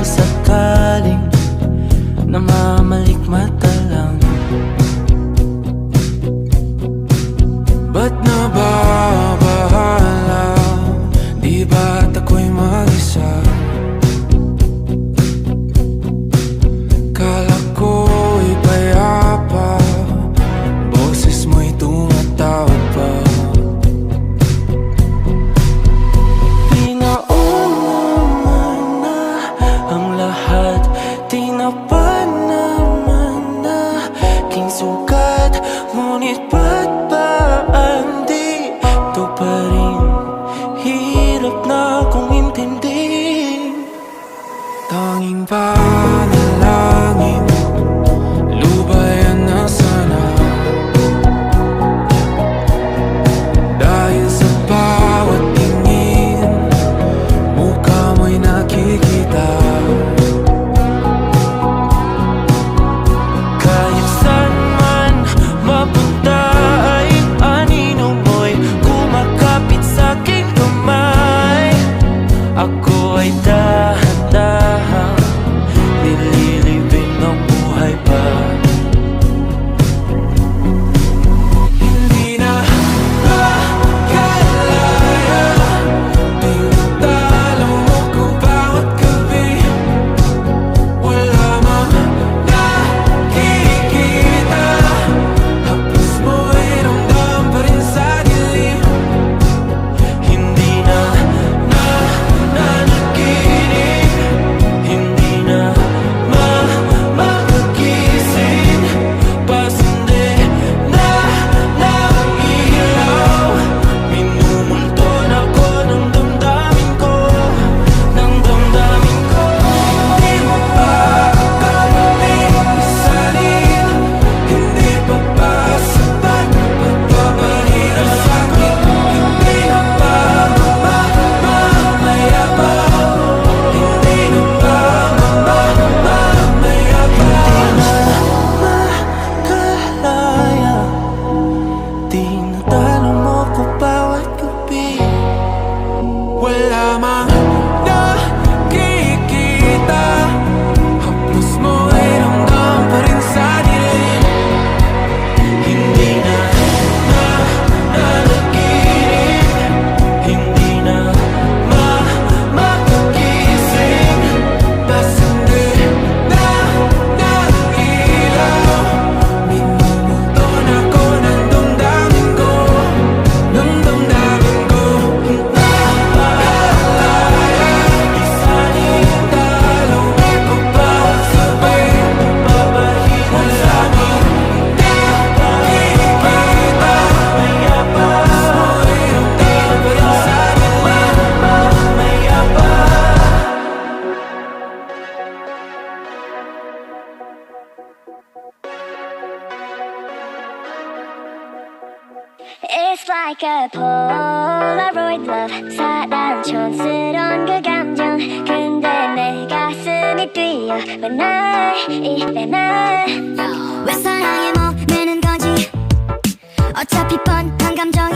sakaling namamalikmata lang. Ba't nababahala? Di ba't ako'y mag-isa? Kala ko'y payapa, boses mo'y tumatawag pa. Di naman na ang lahat, di na pa naman na aking sukat. Ngunit ba't ba andito pa rin? Hirap na akong intindihin. Tanging panalangin, lubayan na sana. Dahil sa bawat tingin, mukha mo'y nakikita. Kahit saan man mapunta ay anino mo'y kumakapit sa'king kamay. Ako ay dahan-dahan nililibing ng buhay pa. Hindi na makalaya, tinatalo mo ko bawat gabi. Wala mang nakikita, hapos mo'y ramdam pa rin sa dilim. Hindi na nanaginip, hindi na makagising. Pasindi na ng ilaw, minumulton ako ng damdamin ko, ng damdamin ko. Hindi mo pa akalaing isalin, hindi pa ba sapat pagpapahirap sa'kin? Hindi na ba mamayabang? Hindi na ba mamayabang? Makalaya, tinatalo mo ko bawat gabi. Wala mang nakikita, hapos mo ay ramdam pa rin sa dilim. Hindi na nanaginip, hindi na makagising. Pasindi na ng ilaw, minumulton ako ng damdamin ko, ng damdamin ko. Naaalala, isalin talong ko bawat sabay, papahirap sa'kin. Nakikita, mayabang, mo'y ramdam pa rin sa dilim. Mayabang. It's like a Polaroid love, 사랑 촌스러운 그 감정. 근데 내 가슴이 뛰어 왜 날 이래 날. 왜 사랑에 목매는 거지? 어차피 뻔한 감정이